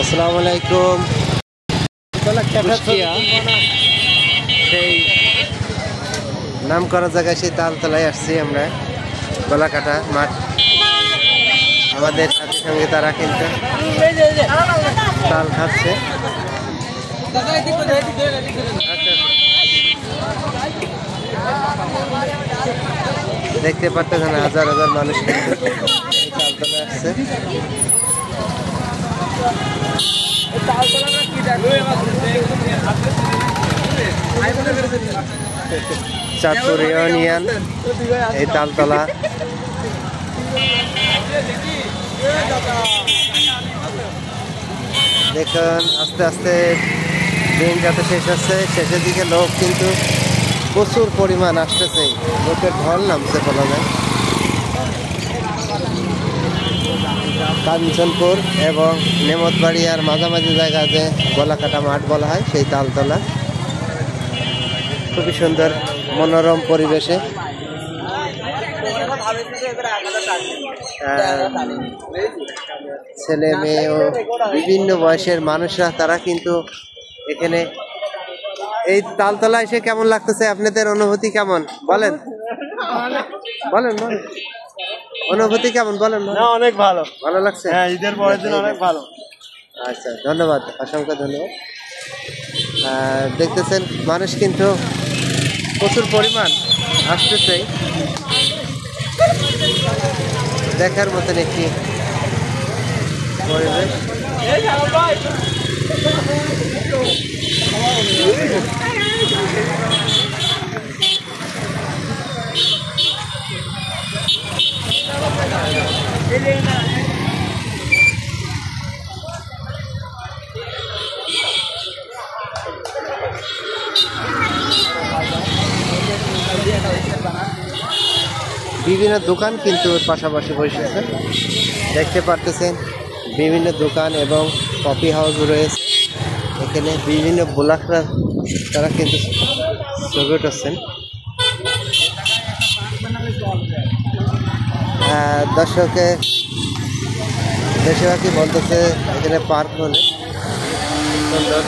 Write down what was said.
আসসালামু আলাইকুম। কুষ্টিয়া সেই নাম করা জায়গায় সেই তালতলায় আসছি আমরা। গলাকাটা মাঠ, আমাদের সাথে সঙ্গে তারা কিন্তু তাল খাচ্ছে। দেখতে পাচ্ছেন হাজার হাজার মানুষ কিন্তু তালতলায় আসছে। চাঁদপুর ইউনিয়ন এই তালতলা। দেখুন আস্তে আস্তে দিন যত শেষ হচ্ছে, শেষের দিকে লোক কিন্তু প্রচুর পরিমাণ আসতেছে, লোকের ঢল নামছে বলা যায়। কাঞ্চনপুর এবং নেমতবাড়িয়ার মাঝামাঝি জায়গা যে গলাকাটা মাঠ বলা হয়, সেই তালতলা খুবই সুন্দর মনোরম পরিবেশে। ছেলে মেয়ে ও বিভিন্ন বয়সের মানুষরা তারা কিন্তু এখানে এই তালতলা এসে কেমন লাগতেছে? আপনাদের অনুভূতি কেমন বলেন বলেন বলেন অনুভূতি কেমন বলেন? অনেক ভালো, ভালো লাগছে। হ্যাঁ, ঈদের পরের দিন অনেক ভালো। আচ্ছা, ধন্যবাদ, অসংখ্য ধন্যবাদ। দেখতেছেন মানুষ কিন্তু প্রচুর পরিমাণ আসতেছে, দেখার মতন একটি পরিবেশ। বিভিন্ন দোকান কিন্তু পাশাপাশি বসেছে, দেখতে পারতেছেন বিভিন্ন দোকান এবং কফি হাউস রয়েছে এখানে। বিভিন্ন ব্লগাররা তারা কিন্তু ছবি উঠাচ্ছেন। দর্শকে বেশিরভাগই বলতেছে এখানে পার্ক হলে সুন্দর।